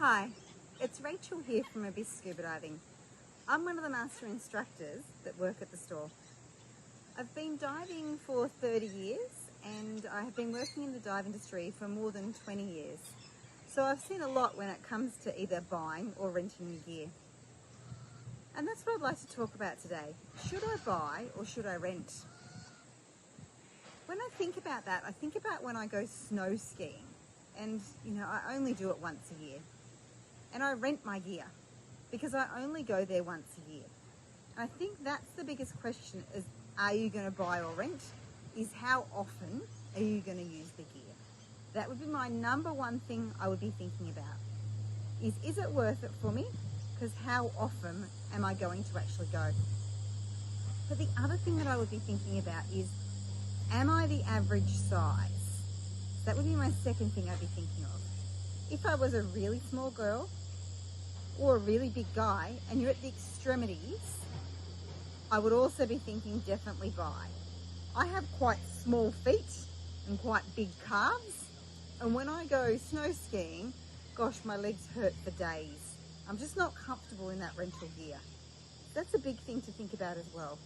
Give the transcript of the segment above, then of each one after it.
Hi, it's Rachel here from Abyss Scuba Diving. I'm one of the master instructors that work at the store. I've been diving for 30 years and I have been working in the dive industry for more than 20 years. So I've seen a lot when it comes to either buying or renting new gear. And that's what I'd like to talk about today. Should I buy or should I rent? When I think about that, I think about when I go snow skiing. And I only do it once a year. And I rent my gear because I only go there once a year. And I think that's the biggest question is, are you going to buy or rent? Is how often are you going to use the gear? That would be my number one thing I would be thinking about. Is it worth it for me? Because how often am I going to actually go? But the other thing that I would be thinking about is, am I the average size? That would be my second thing I'd be thinking of. If I was a really small girl or a really big guy and you're at the extremities, I would also be thinking definitely buy. I have quite small feet and quite big calves, and when I go snow skiing, gosh, my legs hurt for days. I'm just not comfortable in that rental gear. That's a big thing to think about as well.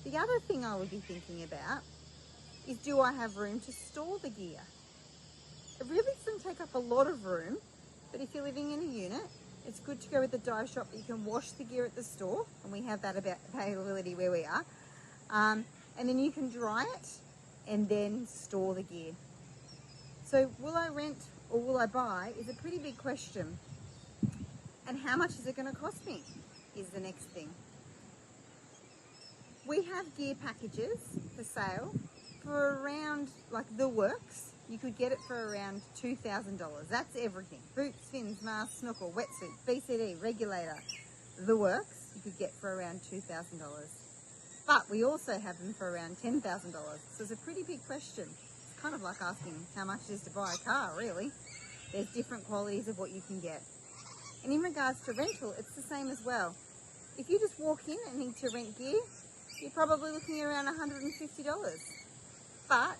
The other thing I would be thinking about is, do I have room to store the gear? It really doesn't take up a lot of room, but if you're living in a unit, it's good to go with the dive shop that you can wash the gear at the store, and we have that availability where we are. And then you can dry it and then store the gear. So will I rent or will I buy is a pretty big question. And how much is it going to cost me is the next thing. We have gear packages for sale for around, like the works. You could get it for around $2,000. That's everything. Boots, fins, mask, snorkel, wetsuit, BCD, regulator, the works, you could get for around $2,000. But we also have them for around $10,000. So it's a pretty big question. It's kind of like asking how much it is to buy a car, really. There's different qualities of what you can get. And in regards to rental, it's the same as well. If you just walk in and need to rent gear, you're probably looking around $150. But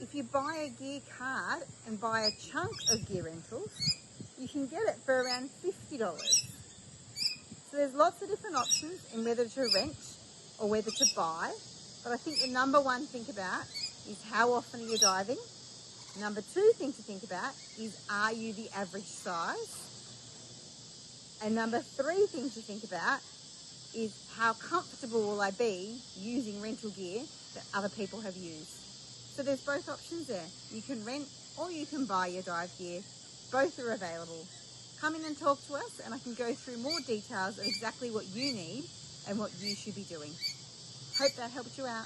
if you buy a gear card and buy a chunk of gear rentals, you can get it for around $50. So there's lots of different options in whether to rent or whether to buy. But I think the number one thing about is, how often are you diving? Number two thing to think about is, are you the average size? And number three thing to think about is, how comfortable will I be using rental gear that other people have used? So there's both options there. You can rent or you can buy your dive gear. Both are available. Come in and talk to us and I can go through more details of exactly what you need and what you should be doing. Hope that helped you out.